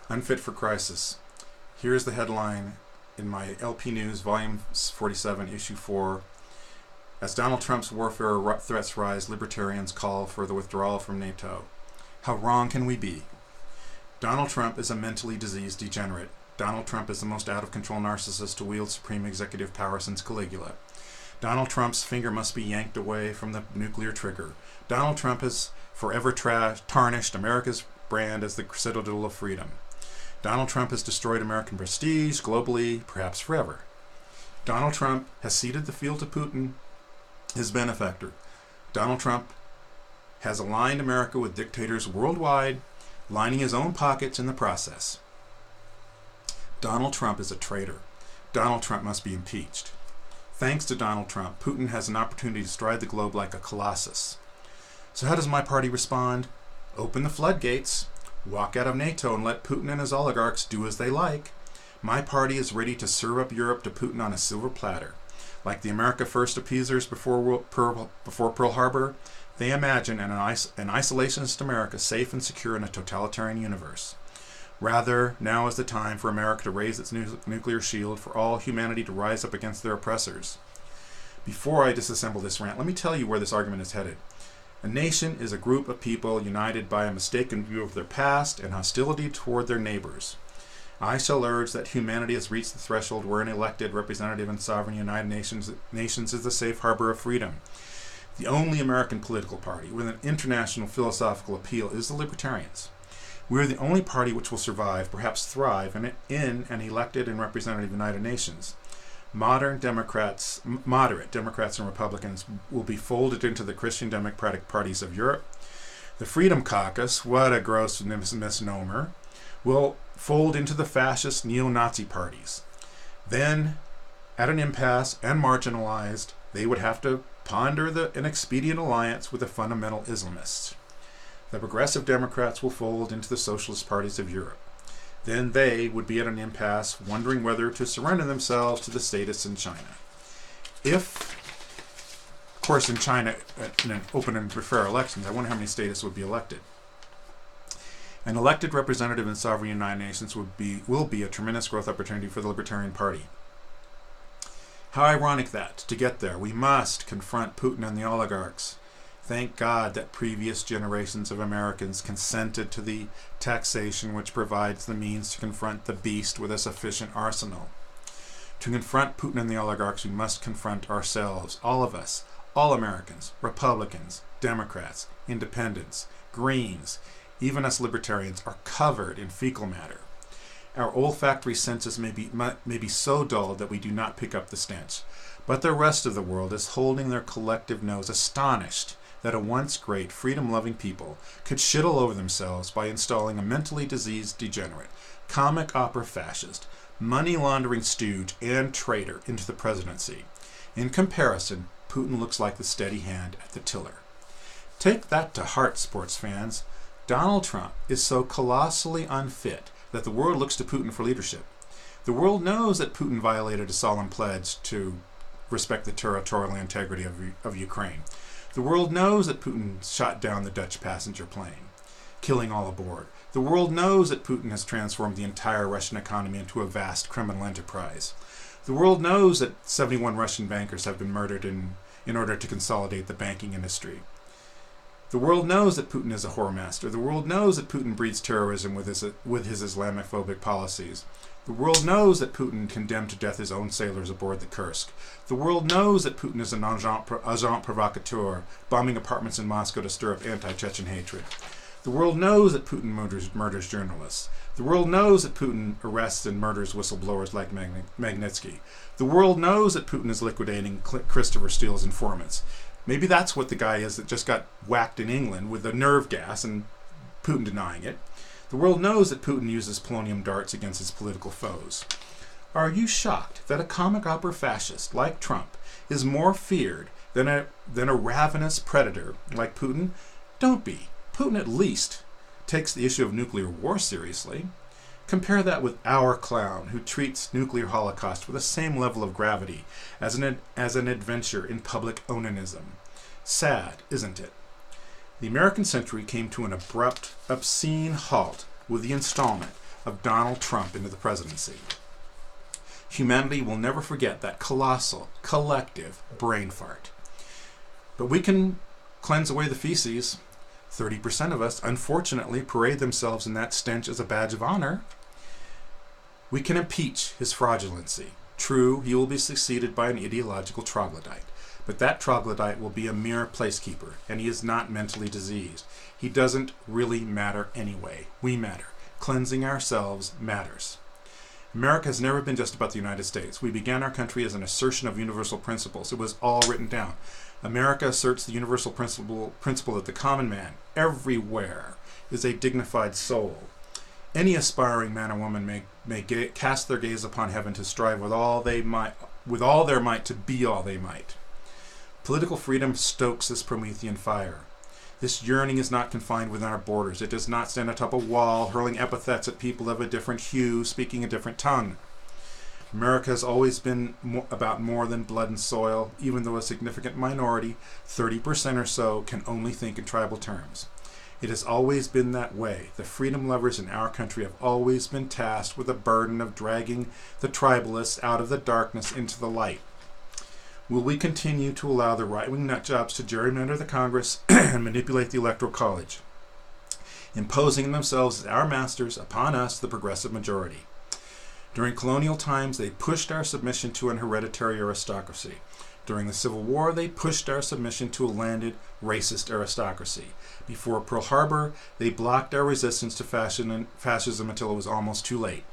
Unfit for Crisis. Here's the headline in my LP News, Volume 47, Issue 4. As Donald Trump's warfare threats rise, libertarians call for the withdrawal from NATO. How wrong can we be? Donald Trump is a mentally diseased degenerate. Donald Trump is the most out-of-control narcissist to wield supreme executive power since Caligula. Donald Trump's finger must be yanked away from the nuclear trigger. Donald Trump has forever tarnished America's brand as the citadel of freedom. Donald Trump has destroyed American prestige globally, perhaps forever. Donald Trump has ceded the field to Putin, his benefactor. Donald Trump has aligned America with dictators worldwide, lining his own pockets in the process. Donald Trump is a traitor. Donald Trump must be impeached. Thanks to Donald Trump, Putin has an opportunity to stride the globe like a colossus. So how does my party respond? Open the floodgates, walk out of NATO, and let Putin and his oligarchs do as they like. My party is ready to serve up Europe to Putin on a silver platter. Like the America First appeasers before Pearl Harbor, they imagine an isolationist America safe and secure in a totalitarian universe. Rather, now is the time for America to raise its nuclear shield, for all humanity to rise up against their oppressors. Before I disassemble this rant, let me tell you where this argument is headed. A nation is a group of people united by a mistaken view of their past and hostility toward their neighbors. I shall urge that humanity has reached the threshold where an elected, representative, and sovereign United Nations is the safe harbor of freedom. The only American political party with an international philosophical appeal is the Libertarians. We are the only party which will survive, perhaps thrive, in an elected and representative United Nations. Moderate Democrats and Republicans will be folded into the Christian Democratic parties of Europe. The Freedom Caucus, what a gross misnomer, will fold into the fascist neo-Nazi parties. Then, at an impasse and marginalized, they would have to ponder an expedient alliance with the fundamental Islamists. The Progressive Democrats will fold into the socialist parties of Europe. Then they would be at an impasse, wondering whether to surrender themselves to the statists in China. Of course, in China, in an open and fair elections, I wonder how many statists would be elected. An elected representative in sovereign United Nations will be a tremendous growth opportunity for the Libertarian Party. How ironic that, to get there, we must confront Putin and the oligarchs. Thank God that previous generations of Americans consented to the taxation which provides the means to confront the beast with a sufficient arsenal. To confront Putin and the oligarchs, we must confront ourselves, all of us, all Americans, Republicans, Democrats, Independents, Greens, even us Libertarians are covered in fecal matter. Our olfactory senses may be so dull that we do not pick up the stench, but the rest of the world is holding their collective nose astonished that a once great, freedom-loving people could shit all over themselves by installing a mentally diseased degenerate, comic opera fascist, money-laundering stooge, and traitor into the presidency. In comparison, Putin looks like the steady hand at the tiller. Take that to heart, sports fans. Donald Trump is so colossally unfit that the world looks to Putin for leadership. The world knows that Putin violated a solemn pledge to respect the territorial integrity of Ukraine. The world knows that Putin shot down the Dutch passenger plane, killing all aboard. The world knows that Putin has transformed the entire Russian economy into a vast criminal enterprise. The world knows that 71 Russian bankers have been murdered in order to consolidate the banking industry. The world knows that Putin is a whoremaster. The world knows that Putin breeds terrorism with his Islamophobic policies. The world knows that Putin condemned to death his own sailors aboard the Kursk. The world knows that Putin is an agent provocateur, bombing apartments in Moscow to stir up anti-Chechen hatred. The world knows that Putin murders journalists. The world knows that Putin arrests and murders whistleblowers like Magnitsky. The world knows that Putin is liquidating Christopher Steele's informants. Maybe that's what the guy is that just got whacked in England with the nerve gas and Putin denying it. The world knows that Putin uses polonium darts against his political foes. Are you shocked that a comic opera fascist like Trump is more feared than a ravenous predator like Putin? Don't be. Putin at least takes the issue of nuclear war seriously. Compare that with our clown, who treats nuclear holocaust with the same level of gravity as an adventure in public onanism. Sad, isn't it? The American century came to an abrupt, obscene halt with the installment, of Donald Trump into the presidency. Humanity will never forget that colossal, collective brain fart. But we can cleanse away the feces. 30% of us, unfortunately, parade themselves in that stench as a badge of honor. We can impeach his fraudulency. True, he will be succeeded by an ideological troglodyte. But that troglodyte will be a mere placekeeper, and he is not mentally diseased. He doesn't really matter anyway. We matter. Cleansing ourselves matters. America has never been just about the United States. We began our country as an assertion of universal principles. It was all written down. America asserts the universal principle that the common man, everywhere, is a dignified soul. Any aspiring man or woman may cast their gaze upon heaven to strive with all their might to be all they might. Political freedom stokes this Promethean fire. This yearning is not confined within our borders. It does not stand atop a wall, hurling epithets at people of a different hue, speaking a different tongue. America has always been about more than blood and soil, even though a significant minority, 30% or so, can only think in tribal terms. It has always been that way. The freedom lovers in our country have always been tasked with the burden of dragging the tribalists out of the darkness into the light. Will we continue to allow the right-wing nutjobs to gerrymander the Congress and manipulate the Electoral College, imposing themselves as our masters upon us, the progressive majority? During colonial times, they pushed our submission to an hereditary aristocracy. During the Civil War, they pushed our submission to a landed, racist aristocracy. Before Pearl Harbor, they blocked our resistance to fascism until it was almost too late.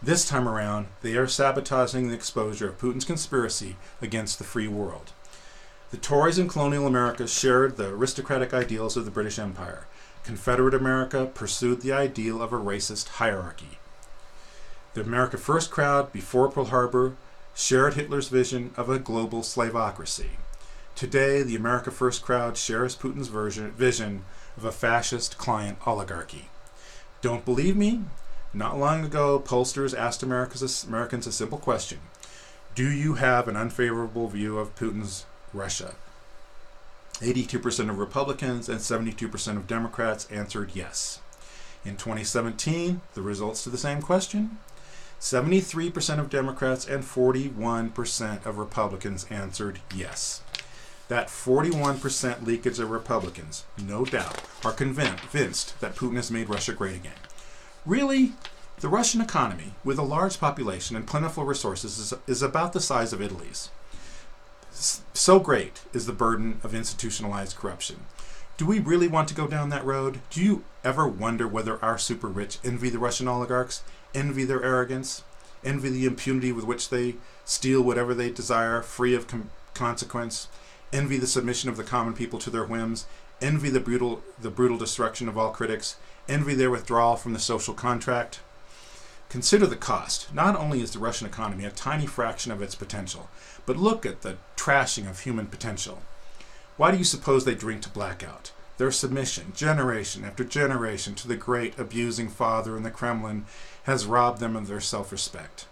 This time around, they are sabotaging the exposure of Putin's conspiracy against the free world. The Tories in colonial America shared the aristocratic ideals of the British Empire. Confederate America pursued the ideal of a racist hierarchy. The America First crowd before Pearl Harbor shared Hitler's vision of a global slavocracy. Today, the America First crowd shares Putin's vision of a fascist client oligarchy. Don't believe me? Not long ago, pollsters asked Americans a simple question. Do you have an unfavorable view of Putin's Russia? 82% of Republicans and 72% of Democrats answered yes. In 2017, the results to the same question? 73% of Democrats and 41% of Republicans answered yes. That 41% leakage of Republicans, no doubt, are convinced that Putin has made Russia great again. Really, the Russian economy, with a large population and plentiful resources, is about the size of Italy's. So great is the burden of institutionalized corruption. Do we really want to go down that road? Do you ever wonder whether our super rich envy the Russian oligarchs, envy their arrogance, envy the impunity with which they steal whatever they desire, free of consequence, envy the submission of the common people to their whims, envy the brutal destruction of all critics, envy their withdrawal from the social contract? Consider the cost. Not only is the Russian economy a tiny fraction of its potential, but look at the trashing of human potential. Why do you suppose they drink to blackout? Their submission, generation after generation, to the great abusing father in the Kremlin has robbed them of their self-respect.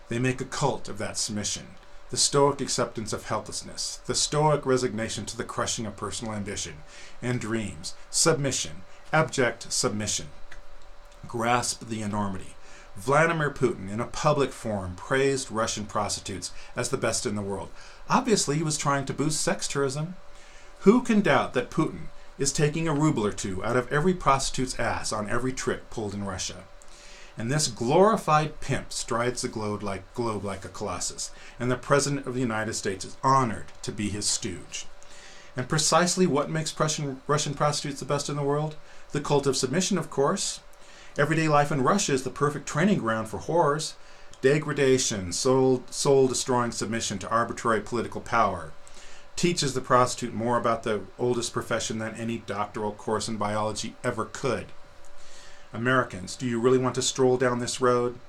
They make a cult of that submission, the stoic acceptance of helplessness, the stoic resignation to the crushing of personal ambition and dreams, submission, abject submission. Grasp the enormity. Vladimir Putin, in a public forum, praised Russian prostitutes as the best in the world. Obviously, he was trying to boost sex tourism. Who can doubt that Putin is taking a ruble or two out of every prostitute's ass on every trick pulled in Russia? And this glorified pimp strides the globe like a colossus, and the President of the United States is honored to be his stooge. And precisely what makes Russian prostitutes the best in the world? The cult of submission, of course. Everyday life in Russia is the perfect training ground for whores. Degradation, soul-destroying submission to arbitrary political power, teaches the prostitute more about the oldest profession than any doctoral course in biology ever could. Americans, do you really want to stroll down this road?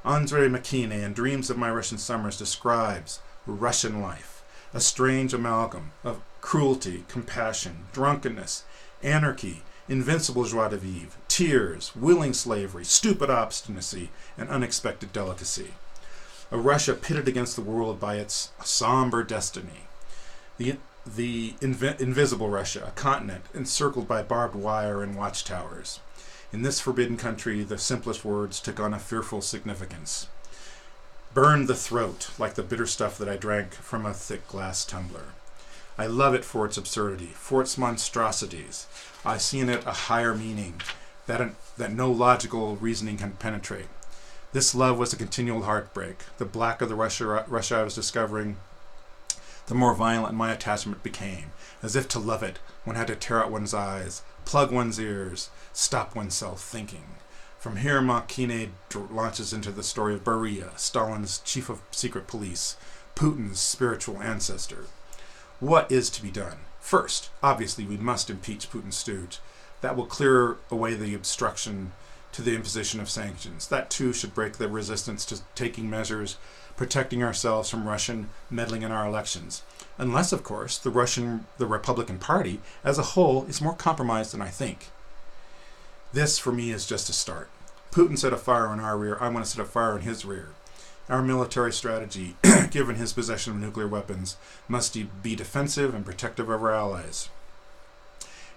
Andrei Makine in Dreams of My Russian Summers describes Russian life, a strange amalgam of cruelty, compassion, drunkenness, anarchy, invincible joie de vivre, tears, willing slavery, stupid obstinacy, and unexpected delicacy. A Russia pitted against the world by its somber destiny. The invisible Russia, a continent encircled by barbed wire and watchtowers. In this forbidden country, the simplest words took on a fearful significance. Burned the throat like the bitter stuff that I drank from a thick glass tumbler. I love it for its absurdity, for its monstrosities. I see in it a higher meaning that no logical reasoning can penetrate. This love was a continual heartbreak. The blacker the Russia I was discovering, the more violent my attachment became. As if to love it, one had to tear out one's eyes, plug one's ears, stop oneself thinking. From here, Machine launches into the story of Beria, Stalin's chief of secret police, Putin's spiritual ancestor. What is to be done? First, obviously, we must impeach Putin's stooge. That will clear away the obstruction to the imposition of sanctions. That, too, should break the resistance to taking measures, protecting ourselves from Russian meddling in our elections. Unless, of course, the Republican Party as a whole is more compromised than I think. This, for me, is just a start. Putin set a fire in our rear. I want to set a fire in his rear. Our military strategy, given his possession of nuclear weapons, must be defensive and protective of our allies.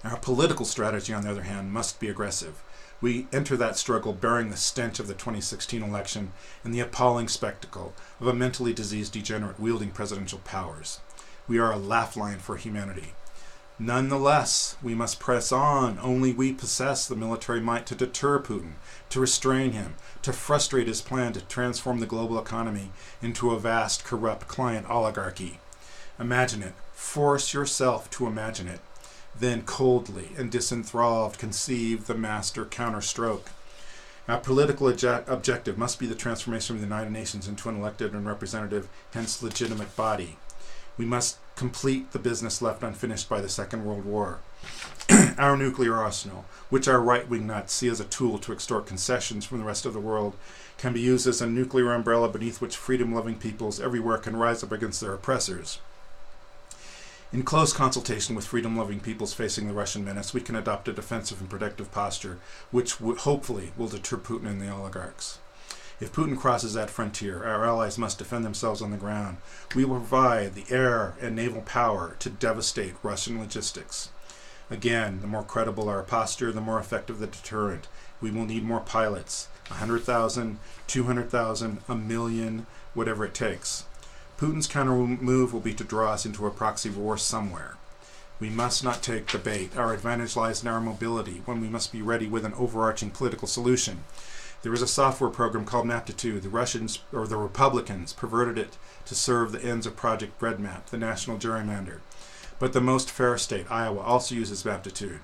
Our political strategy, on the other hand, must be aggressive. We enter that struggle bearing the stench of the 2016 election and the appalling spectacle of a mentally diseased degenerate wielding presidential powers. We are a laugh line for humanity. Nonetheless, we must press on. Only we possess the military might to deter Putin, to restrain him, to frustrate his plan to transform the global economy into a vast, corrupt client oligarchy. Imagine it. Force yourself to imagine it. Then coldly and disenthralled conceive the master counterstroke. Our political objective must be the transformation of the United Nations into an elected and representative, hence legitimate body. We must complete the business left unfinished by the Second World War. Our nuclear arsenal, which our right-wing nuts see as a tool to extort concessions from the rest of the world, can be used as a nuclear umbrella beneath which freedom-loving peoples everywhere can rise up against their oppressors. In close consultation with freedom-loving peoples facing the Russian menace, we can adopt a defensive and protective posture, which hopefully will deter Putin and the oligarchs. If Putin crosses that frontier, our allies must defend themselves on the ground. We will provide the air and naval power to devastate Russian logistics. Again, the more credible our posture, the more effective the deterrent. We will need more pilots, 100,000, 200,000, a million, whatever it takes. Putin's counter move will be to draw us into a proxy war somewhere. We must not take the bait. Our advantage lies in our mobility, when we must be ready with an overarching political solution. There is a software program called Maptitude. The Republicans, perverted it to serve the ends of Project Breadmap, the national gerrymander. But the most fair state, Iowa, also uses Maptitude.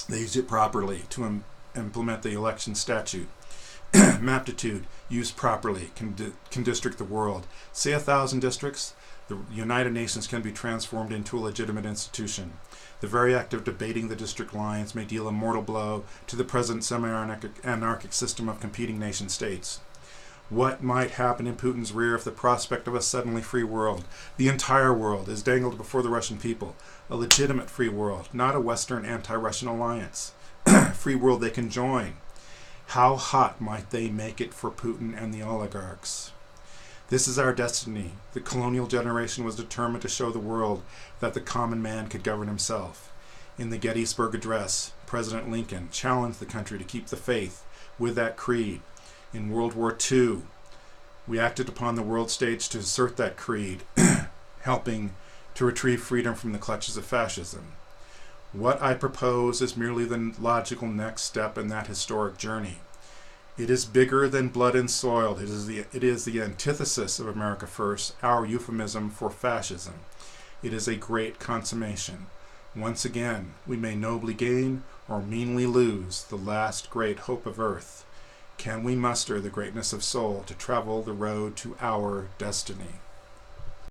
They use it properly to implement the election statute. Maptitude, used properly, can district the world. Say 1,000 districts, the United Nations can be transformed into a legitimate institution. The very act of debating the district lines may deal a mortal blow to the present semi-anarchic system of competing nation-states. What might happen in Putin's rear if the prospect of a suddenly free world, the entire world, is dangled before the Russian people? A legitimate free world, not a Western anti-Russian alliance. Free world they can join. How hot might they make it for Putin and the oligarchs? This is our destiny. The colonial generation was determined to show the world that the common man could govern himself. In the Gettysburg Address, President Lincoln challenged the country to keep the faith with that creed. In World War II, we acted upon the world stage to assert that creed, helping to retrieve freedom from the clutches of fascism. What I propose is merely the logical next step in that historic journey. It is bigger than blood and soil. It is the antithesis of America First, our euphemism for fascism. It is a great consummation. Once again, we may nobly gain or meanly lose the last great hope of earth. Can we muster the greatness of soul to travel the road to our destiny?